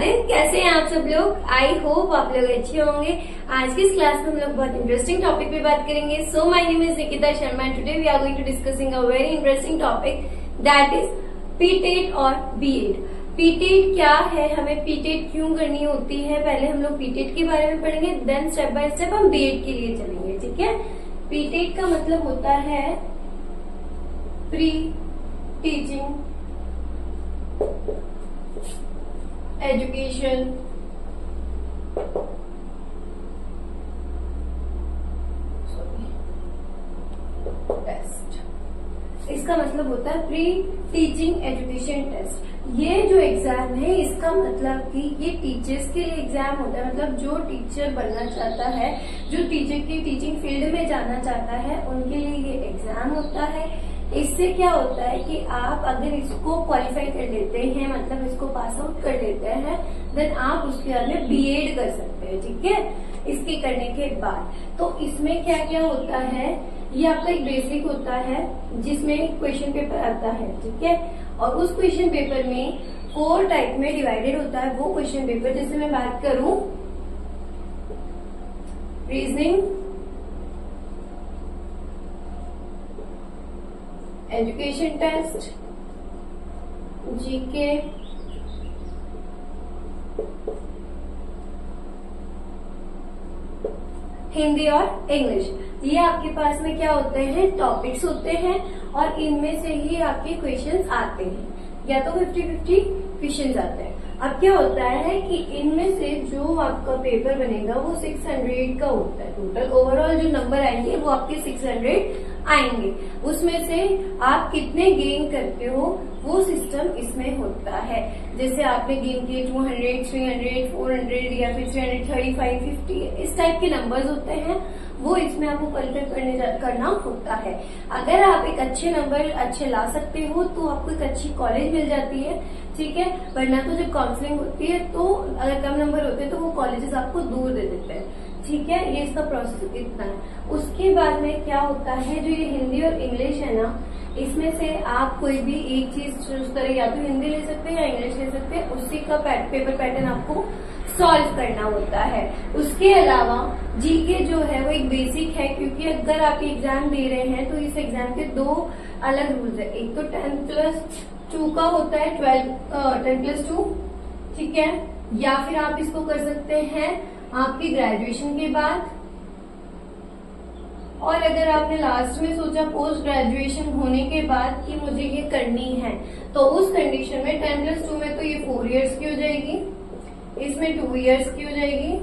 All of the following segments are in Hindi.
राधे। कैसे हैं आप सब लोग? आई होप आप लोग अच्छे होंगे। आज की इस क्लास में हम लोग बहुत इंटरेस्टिंग टॉपिक पे बात करेंगे। So my name is Nikita Sharma and today we are going to discussing a very interesting topic that is PTET और बीएड। पीटेट क्या है, हमें पीटेट क्यों करनी होती है, पहले हम लोग पीटेट के बारे में पढ़ेंगे, देन स्टेप बाय स्टेप हम बीएड के लिए चलेंगे। ठीक है। पीटेट का मतलब होता है प्री टीचिंग एजुकेशन टेस्ट। इसका मतलब होता है प्री टीचिंग एजुकेशन टेस्ट। ये जो एग्जाम है इसका मतलब कि ये टीचर्स के लिए एग्जाम होता है, मतलब जो टीचर बनना चाहता है, जो टीचर की टीचिंग फील्ड में जाना चाहता है, उनके लिए ये एग्जाम होता है। इससे क्या होता है कि आप अगर इसको क्वालिफाई कर लेते हैं, मतलब इसको पास आउट कर लेते हैं, देन आप उसके बाद में बीएड कर सकते हैं। ठीक है। इसके करने के बाद तो इसमें क्या क्या होता है, ये आपका एक बेसिक होता है जिसमें क्वेश्चन पेपर आता है। ठीक है। और उस क्वेश्चन पेपर में 4 टाइप में डिवाइडेड होता है वो क्वेश्चन पेपर। जैसे मैं बात करूं reasoning, education test, GK, Hindi और इंग्लिश। ये आपके पास में क्या होते हैं, टॉपिक्स होते हैं और इनमें से ही आपके क्वेश्चंस आते हैं, या तो 50-50 क्वेश्चंस आते हैं। अब क्या होता है कि इनमें से जो आपका पेपर बनेगा वो 600 का होता है। टोटल ओवरऑल जो नंबर आएंगे वो आपके 600 आएंगे। उसमें से आप कितने गेन करते हो वो सिस्टम इसमें होता है। जैसे आपने गेन किए 200, 300, 400 या फिर 335, 50 इस टाइप के नंबर्स होते हैं, वो इसमें आपको क्वालिफाई करना होता है। अगर आप एक अच्छे नंबर अच्छे ला सकते हो तो आपको एक अच्छी कॉलेज मिल जाती है। ठीक है। वरना तो जब काउंसलिंग होती है तो अगर कम नंबर होते हैं तो वो कॉलेजेस आपको दूर दे देते हैं। ठीक है। ये इसका प्रोसेस इतना है। उसके बाद में क्या होता है, जो ये हिंदी और इंग्लिश है ना, इसमें से आप कोई भी एक चीज चूज करें, या तो हिंदी ले सकते हैं या इंग्लिश ले सकते हैं, उसी का पेपर पैटर्न आपको सॉल्व करना होता है। उसके अलावा जीके जो है वो एक बेसिक है, क्योंकि अगर आप एग्जाम दे रहे हैं तो इस एग्जाम के 2 अलग रूल्स है। एक तो 10+2 का होता है, 10+2। ठीक है। या फिर आप इसको कर सकते हैं आपकी ग्रेजुएशन के बाद, और अगर आपने लास्ट में सोचा पोस्ट ग्रेजुएशन होने के बाद कि मुझे ये करनी है, तो उस कंडीशन में 10+2 में तो ये 4 इयर्स की हो जाएगी, इसमें 2 इयर्स की हो जाएगी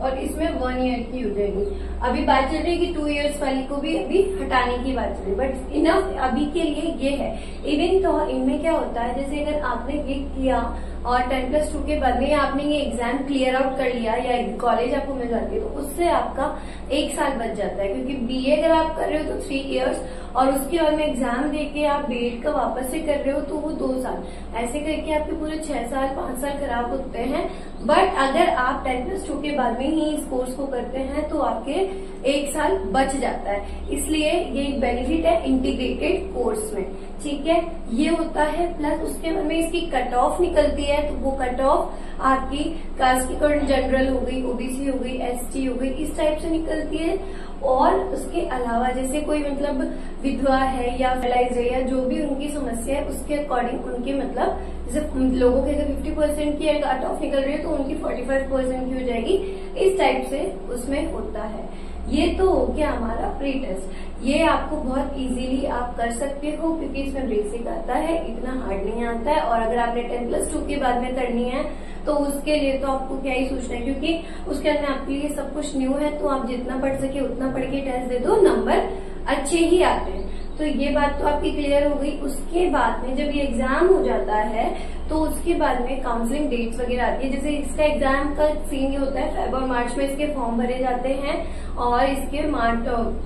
और इसमें 1 ईयर की हो जाएगी। अभी बात चल रही है कि 2 इयर्स वाली को भी अभी हटाने की बात चल रही है, बट इनफ अभी के लिए ये है। इवन तो इनमें क्या होता है, जैसे अगर आपने ये किया और 10+2 के बाद में आपने ये एग्जाम क्लियर आउट कर लिया या कॉलेज आपको मिल जाती है, तो उससे आपका 1 साल बच जाता है। क्योंकि बीए अगर आप कर रहे हो तो 3 इयर्स, और उसके बाद में एग्जाम देके आप बीएड का वापस से कर रहे हो तो वो 2 साल, ऐसे करके आपके पूरे 6 साल 5 साल खराब होते हैं। बट अगर आप 10+2 के बाद में ही इस कोर्स को करते हैं तो आपके 1 साल बच जाता है। इसलिए ये एक बेनिफिट है इंटीग्रेटेड कोर्स में। ठीक है। ये होता है। प्लस उसके बाद में इसकी कट ऑफ निकलती है, तो वो कट ऑफ आपकी कास्ट की करंट जनरल हो गई, ओबीसी हो गई, एसटी हो गई, इस टाइप से निकलती है। और उसके अलावा जैसे कोई मतलब विधवा है या फेलाइज है या जो भी उनकी समस्या है उसके अकॉर्डिंग उनके मतलब जैसे लोगों के अगर 50% की कट ऑफ निकल रही है तो उनकी 45% की हो जाएगी, इस टाइप से उसमें होता है। ये तो हो गया हमारा प्री टेस्ट। ये आपको बहुत इजीली आप कर सकते हो क्योंकि इसमें बेसिक आता है, इतना हार्ड नहीं आता है। और अगर आपने 10+2 के बाद में करनी है तो उसके लिए तो आपको क्या ही सोचना है, क्योंकि उसके अंदर आपके लिए सब कुछ न्यू है, तो आप जितना पढ़ सके उतना पढ़ के टेस्ट दे दो, नंबर अच्छे ही आते हैं। तो ये बात तो आपकी क्लियर हो गई। उसके बाद में जब ये एग्जाम हो जाता है तो उसके बाद में काउंसलिंग डेट्स वगैरह आती है। जैसे इसका एग्जाम का सीन ये होता है, फेब और मार्च में इसके फॉर्म भरे जाते हैं और इसके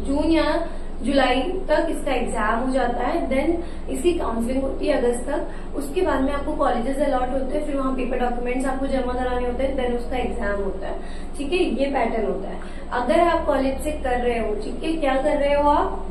जून या जुलाई तक इसका एग्जाम हो जाता है। देन इसकी काउंसलिंग होती है अगस्त तक। उसके बाद में आपको कॉलेजेस अलॉट होते हैं, फिर वहाँ पेपर डॉक्यूमेंट्स आपको जमा कराने होते हैं, देन उसका एग्जाम होता है। ठीक है। ये पैटर्न होता है। अगर आप कॉलेज से कर रहे हो, ठीक है, क्या कर रहे हो आप,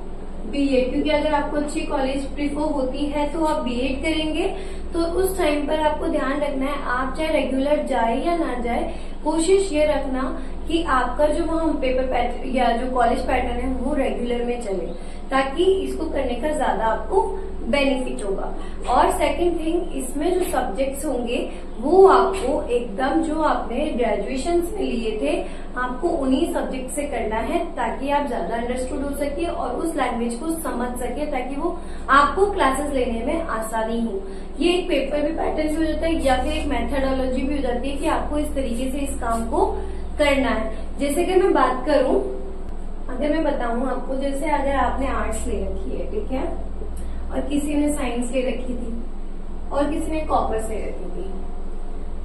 बीएड, क्योंकि अगर आपको अच्छी कॉलेज प्रिफर होती है तो आप बीएड करेंगे। तो उस टाइम पर आपको ध्यान रखना है, आप चाहे रेगुलर जाए या ना जाए, कोशिश ये रखना कि आपका जो वहाँ पेपर पैटर्न या जो कॉलेज पैटर्न है वो रेगुलर में चले, ताकि इसको करने का ज्यादा आपको बेनिफिट होगा। और सेकंड थिंग, इसमें जो सब्जेक्ट्स होंगे वो आपको एकदम जो आपने ग्रेजुएशन में लिए थे आपको उन्हीं सब्जेक्ट से करना है, ताकि आप ज्यादा अंडरस्टूड हो सके और उस लैंग्वेज को समझ सके, ताकि वो आपको क्लासेस लेने में आसानी हो। ये एक पेपर भी पैटर्न से हो जाता है या फिर एक मेथडोलॉजी भी हो जाती है कि आपको इस तरीके से इस काम को करना है। जैसे कि मैं बात करूं, अगर मैं बताऊं आपको, जैसे अगर आपने आर्ट्स ले रखी है, ठीक है, और किसी ने साइंस ले रखी थी और किसी ने कॉमर्स ले रखी थी,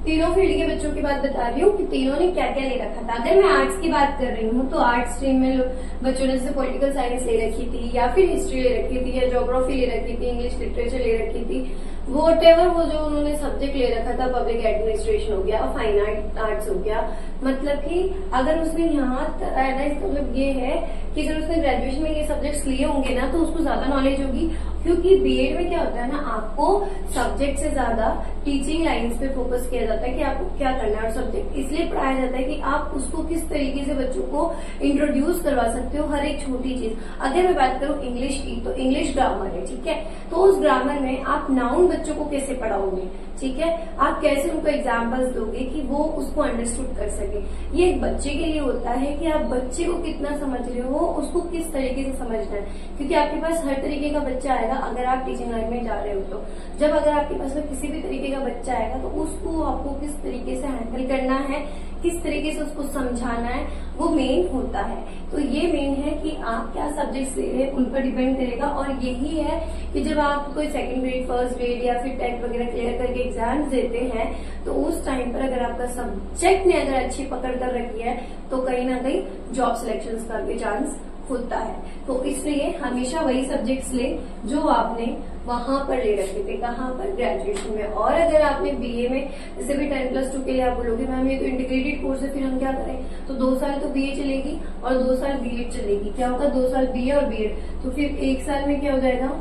तीनों फील्ड के बच्चों की बात बता रही हूँ कि तीनों ने क्या क्या ले रखा था। अगर मैं आर्ट्स की बात कर रही हूँ तो आर्ट्स स्ट्रीम में बच्चों ने जैसे पॉलिटिकल साइंस ले रखी थी या फिर हिस्ट्री ले रखी थी या ज्योग्राफी ले रखी थी, इंग्लिश लिटरेचर ले रखी थी, वॉटेवर वो जो उन्होंने सब्जेक्ट ले रखा था, पब्लिक एडमिनिस्ट्रेशन हो गया, फाइन आर्ट्स हो गया, मतलब कि अगर उसने यहाँ मतलब ये है कि अगर उसने ग्रेजुएशन में ये सब्जेक्ट्स लिए होंगे ना तो उसको ज्यादा नॉलेज होगी। क्योंकि बीएड में क्या होता है ना, आपको सब्जेक्ट से ज्यादा टीचिंग लाइंस पे फोकस किया जाता है कि आपको क्या करना है, और सब्जेक्ट इसलिए पढ़ाया जाता है कि आप उसको किस तरीके से बच्चों को इंट्रोड्यूस करवा सकते हो हर एक छोटी चीज। अगर मैं बात करूं इंग्लिश की, तो इंग्लिश ग्रामर है, ठीक है, तो उस ग्रामर में आप नाउन बच्चों को कैसे पढ़ाओगे, ठीक है, आप कैसे उनको एग्जाम्पल्स दोगे कि वो उसको अंडरस्टूड कर सके। ये एक बच्चे के लिए होता है कि आप बच्चे को कितना समझ रहे हो, उसको किस तरीके से समझना है, क्योंकि आपके पास हर तरीके का बच्चा आएगा अगर आप टीचिंग लाइन में जा रहे हो। तो जब अगर आपके पास किसी भी तरीके का बच्चा आएगा तो उसको आपको किस तरीके से हैंडल करना है, किस तरीके से उसको समझाना है, वो मेन होता है। तो ये मेन है कि आप क्या सब्जेक्ट्स ले रहे हैं उन पर डिपेंड करेगा। और यही है कि जब आप कोई सेकंड ग्रेड, फर्स्ट ग्रेड या फिर टेंथ वगैरह क्लियर करके एग्जाम देते हैं तो उस टाइम पर अगर आपका सब्जेक्ट ने अगर अच्छी पकड़ कर रखी है तो कहीं ना कहीं जॉब सिलेक्शन का भी चांस होता है। तो इसलिए हमेशा वही सब्जेक्ट्स ले जो आपने वहां पर ले रखे थे, कहाँ पर, ग्रेजुएशन में। और अगर आपने बीए में जैसे भी 10+2 के लिए आप बोलोगे मैम ये तो इंटीग्रेटेड कोर्स है, फिर हम क्या करें, तो 2 साल तो बीए चलेगी और 2 साल बीएड चलेगी। क्या होगा, 2 साल बीए और बीएड, तो फिर 1 साल में क्या हो जाएगा,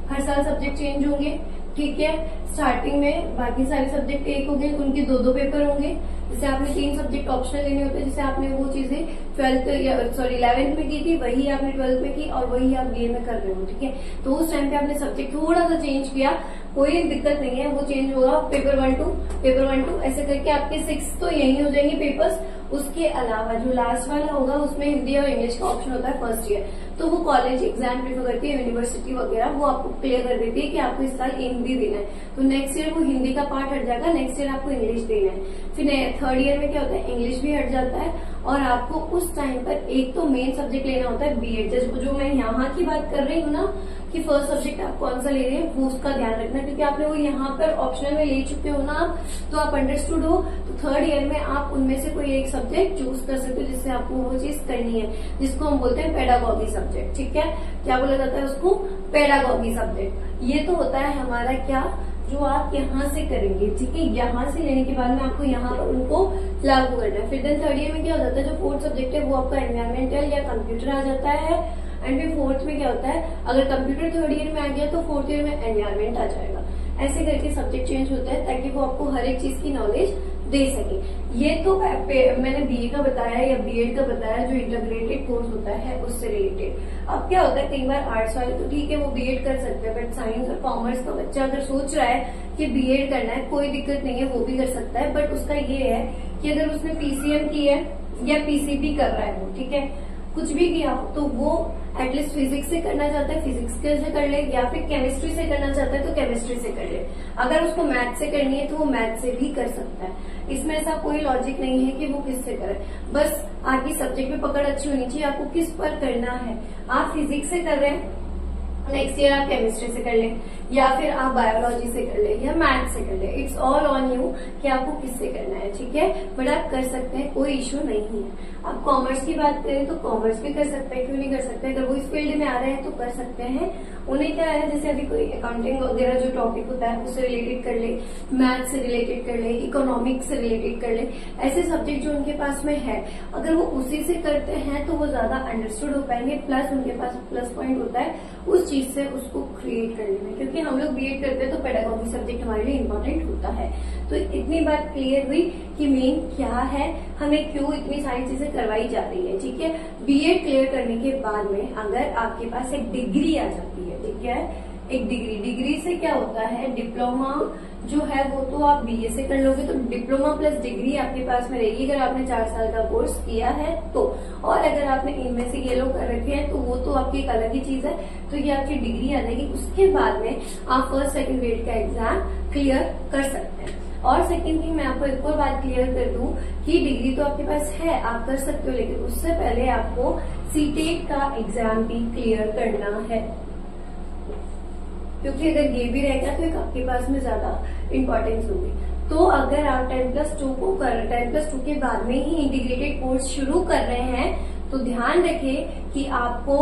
हर साल सब्जेक्ट चेंज होंगे, ठीक है। स्टार्टिंग में बाकी सारे सब्जेक्ट एक हो गए, उनके 2-2 पेपर होंगे। जैसे आपने 3 सब्जेक्ट ऑप्शनल लेने होते हैं, जैसे आपने वो चीजें 11th में की थी वही आपने 12th में की और वही आप बीए में कर रहे हो, ठीक है। तो उस टाइम पे आपने सब्जेक्ट थोड़ा सा चेंज किया, कोई दिक्कत नहीं है, वो चेंज होगा, पेपर 1-2 ऐसे करके आपके 6 तो यही हो जाएंगे पेपर्स। उसके अलावा जो लास्ट वाला होगा उसमें हिंदी और इंग्लिश का ऑप्शन होता है फर्स्ट ईयर, तो वो कॉलेज एग्जाम प्रीफर करती है, यूनिवर्सिटी वगैरह वो आपको क्लियर कर देती है कि आपको इस साल हिंदी देना है, तो नेक्स्ट ईयर वो हिंदी का पार्ट हट जाएगा, नेक्स्ट ईयर आपको इंग्लिश देना है। फिर 3rd ईयर में क्या होता है, इंग्लिश भी हट जाता है और आपको उस टाइम पर एक तो मेन सब्जेक्ट लेना होता है बीएड। जो मैं यहाँ की बात कर रही हूँ ना कि फर्स्ट सब्जेक्ट आप कौन सा ले रहे हैं वो उसका ध्यान रखना, क्योंकि आपने वो यहाँ पर ऑप्शनल में ले चुके हो ना आप, तो आप अंडरस्टूड हो। तो 3rd ईयर में आप उनमें से कोई एक सब्जेक्ट चूज कर सकते हो जिससे आपको वो चीज करनी है, जिसको हम बोलते हैं पेडागॉगी सब्जेक्ट, ठीक है। क्या बोला जाता है उसको, पेडागॉगी सब्जेक्ट। ये तो होता है हमारा क्या, जो आप यहाँ से करेंगे, ठीक है, यहाँ से लेने के बाद में आपको यहाँ पर उनको लागू करना है। फिर देन 3rd ईयर में क्या हो जाता है, जो 4th सब्जेक्ट है वो आपका एनवायरमेंटल या कंप्यूटर आ जाता है। एंड फिर 4th में क्या होता है, अगर कंप्यूटर 3rd ईयर में आ गया तो 4th ईयर में एनवायरमेंट आ जाएगा। ऐसे करके सब्जेक्ट चेंज होता है ताकि वो आपको हर एक चीज की नॉलेज दे सके। ये तो मैंने बीए का बताया या बीएड का बताया जो इंटीग्रेटेड कोर्स होता है उससे रिलेटेड। अब क्या होता है, कई बार आर्ट्स वाले तो ठीक है वो बीएड कर सकते हैं, बट साइंस और कॉमर्स का बच्चा अगर सोच रहा है कि बीएड करना है, कोई दिक्कत नहीं है, वो भी कर सकता है। बट उसका ये है कि अगर उसने पीसीएम की है या पीसीबी कर रहा है वो, ठीक है, कुछ भी किया हो तो वो एटलीस्ट फिजिक्स से करना चाहता है फिजिक्स से कर ले, या फिर केमिस्ट्री से करना चाहता है तो केमिस्ट्री से कर ले। अगर उसको मैथ से करनी है तो वो मैथ से भी कर सकता है। इसमें ऐसा कोई लॉजिक नहीं है कि वो किससे करे, बस आपकी सब्जेक्ट में पकड़ अच्छी होनी चाहिए, आपको किस पर करना है। आप फिजिक्स से कर रहे हैं, नेक्स्ट ईयर आप केमिस्ट्री से कर ले, या फिर आप बायोलॉजी से कर ले, या मैथ से कर ले, इट्स ऑल ऑन यू कि आपको किससे करना है, ठीक है। बट आप कर सकते हैं, कोई इश्यू नहीं है। आप कॉमर्स की बात करें तो कॉमर्स भी कर सकते हैं, क्यों नहीं कर सकते। अगर वो इस फील्ड में आ रहे हैं तो कर सकते हैं। उन्हें क्या है, जैसे अभी कोई अकाउंटिंग वगैरह जो टॉपिक होता है उससे रिलेटेड कर ले, मैथ से रिलेटेड कर ले, इकोनॉमिक्स से रिलेटेड कर ले, ऐसे सब्जेक्ट जो उनके पास में है, अगर वो उसी से करते हैं तो वो ज्यादा अंडरस्टूड हो पाएंगे, प्लस उनके पास प्लस पॉइंट होता है उस चीज से उसको क्रिएट करने में। क्योंकि हम लोग बीएड करते हैं तो पेडागॉजी सब्जेक्ट हमारे लिए इम्पोर्टेंट होता है। तो इतनी बात क्लियर हुई कि मेन क्या है, हमें क्यों इतनी सारी चीजें करवाई जा रही है, ठीक है। बीएड क्लियर करने के बाद में अगर आपके पास एक डिग्री आ जाती है, ठीक है, एक डिग्री से क्या होता है, डिप्लोमा जो है वो तो आप बीए से कर लोगे, तो डिप्लोमा प्लस डिग्री आपके पास में रहेगी अगर आपने 4 साल का कोर्स किया है तो। और अगर आपने इनमें से ये लोग कर रखे हैं तो वो तो आपकी एक अलग ही चीज है, तो ये आपकी डिग्री आ जाएगी। उसके बाद में आप फर्स्ट सेकंड ग्रेड का एग्जाम क्लियर कर सकते हैं। और सेकंड थिंग, मैं आपको एक और बात क्लियर कर दूं कि डिग्री तो आपके पास है, आप कर सकते हो, लेकिन उससे पहले आपको सीटेट का एग्जाम भी क्लियर करना है। क्योंकि अगर ये भी रहेगा तो एक आपके पास में ज्यादा इंपॉर्टेंस होगी। तो अगर आप 10+2 को 10+2 के बाद में ही इंटीग्रेटेड कोर्स शुरू कर रहे हैं तो ध्यान रखें कि आपको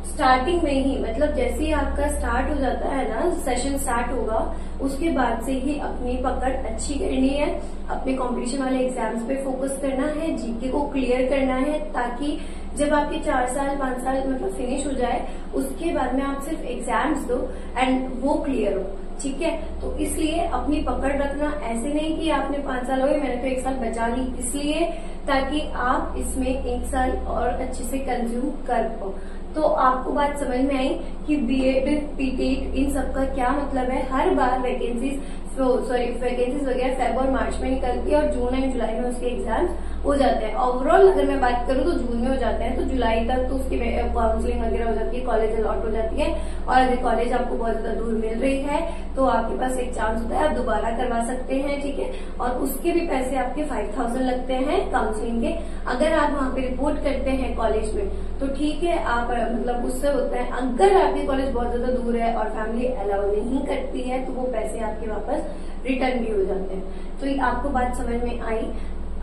स्टार्टिंग में ही, मतलब जैसे ही आपका स्टार्ट हो जाता है ना, सेशन स्टार्ट होगा, उसके बाद से ही अपनी पकड़ अच्छी करनी है, अपने कंपटीशन वाले एग्जाम्स पे फोकस करना है, जीके को क्लियर करना है, ताकि जब आपके 4 साल 5 साल मतलब फिनिश हो जाए उसके बाद में आप सिर्फ एग्जाम्स दो एंड वो क्लियर हो, ठीक है। तो इसलिए अपनी पकड़ रखना, ऐसे नहीं कि आपने 5 साल हो गए मैंने तो 1 साल बचा ली, इसलिए ताकि आप इसमें 1 साल और अच्छे से कंज्यूम कर पाओ। तो आपको बात समझ में आई कि बीएड, पीटेट इन सब का क्या मतलब है। हर बार वैकेंसीज वगैरह फेब और मार्च में निकलती है और जून एंड जुलाई में उसके एग्जाम्स हो जाते हैं। ओवरऑल अगर मैं बात करूं तो जून में हो जाते हैं, तो जुलाई तक तो उसकी काउंसलिंग वगैरह हो जाती है, कॉलेज अलॉट हो जाती है। और अगर कॉलेज आपको बहुत ज्यादा दूर मिल रही है तो आपके पास एक चांस होता है, आप दोबारा करवा सकते हैं, ठीक है। और उसके भी पैसे आपके 5000 लगते हैं काउंसलिंग के। अगर आप वहां पे रिपोर्ट करते हैं कॉलेज में तो ठीक है, आप मतलब उससे होता है। अगर आपके कॉलेज बहुत ज्यादा दूर है और फैमिली अलाउ नहीं करती है तो वो पैसे आपके वापस रिटर्न भी हो जाते हैं। तो ये आपको बात समझ में आई।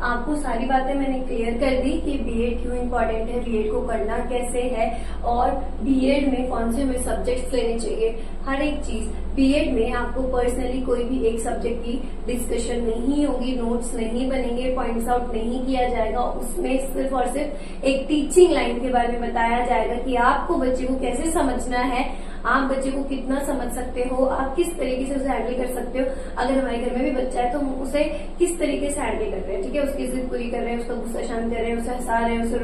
आपको सारी बातें मैंने क्लियर कर दी कि बीएड क्यों इम्पोर्टेंट है, बीएड को करना कैसे है, और बीएड में कौन से हमें सब्जेक्ट्स लेने चाहिए, हर एक चीज। बीएड में आपको पर्सनली कोई भी एक सब्जेक्ट की डिस्कशन नहीं होगी, नोट्स नहीं बनेंगे, पॉइंट्स आउट नहीं किया जाएगा। उसमें सिर्फ और सिर्फ एक टीचिंग लाइन के बारे में बताया जाएगा कि आपको बच्चे को कैसे समझना है, आप बच्चे को कितना समझ सकते हो, आप किस तरीके से उसे हैंडल कर सकते हो। अगर हमारे घर में भी बच्चा है तो हम उसे किस तरीके से हैंडल कर रहे हैं, ठीक है, उसकी जिद पूरी कर रहे हैं, उसका गुस्सा शांत कर रहे हैं, उसे हंसा रहे हैं, उसे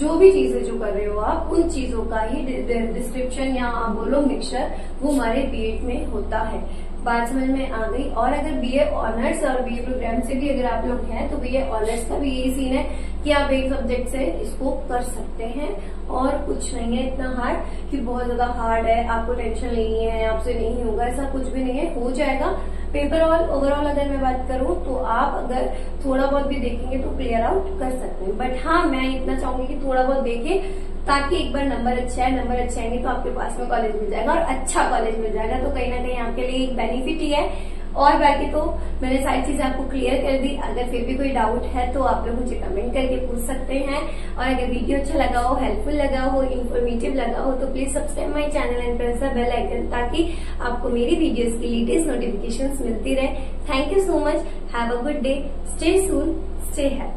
जो भी चीजें जो कर रहे हो आप, उन चीजों का ही डिस्क्रिप्शन या आप बोलो मिक्सचर वो हमारे बीएड में होता है। बात समझ में आ गई। और अगर बीए ऑनर्स और बीए प्रोग्राम से भी अगर आप लोग हैं तो बीए ऑनर्स का भी यही सीन है कि आप एक सब्जेक्ट से इसको कर सकते हैं और कुछ नहीं है इतना हार्ड कि बहुत ज्यादा हार्ड है, आपको टेंशन लेनी है, आपसे नहीं होगा, ऐसा कुछ भी नहीं है, हो जाएगा। पेपर ओवरऑल अगर मैं बात करूं तो आप अगर थोड़ा बहुत भी देखेंगे तो क्लियर आउट कर सकते हैं। बट हाँ, मैं इतना चाहूंगी कि थोड़ा बहुत देखें ताकि एक बार नंबर अच्छा है, नंबर अच्छे आएंगे तो आपके पास में कॉलेज मिल जाएगा और अच्छा कॉलेज मिल जाएगा, तो कहीं ना कहीं आपके लिए एक बेनिफिट ही है। और बाकी तो मैंने सारी चीजें आपको क्लियर कर दी। अगर फिर भी कोई डाउट है तो आप लोग मुझे कमेंट करके पूछ सकते हैं। और अगर वीडियो अच्छा लगा हो, हेल्पफुल लगा हो, इन्फॉर्मेटिव लगा हो तो please subscribe my channel and press the bell icon ताकि आपको मेरी वीडियोस की लेटेस्ट नोटिफिकेशंस मिलती रहे। Thank you so much, have a good day, stay soon, stay happy.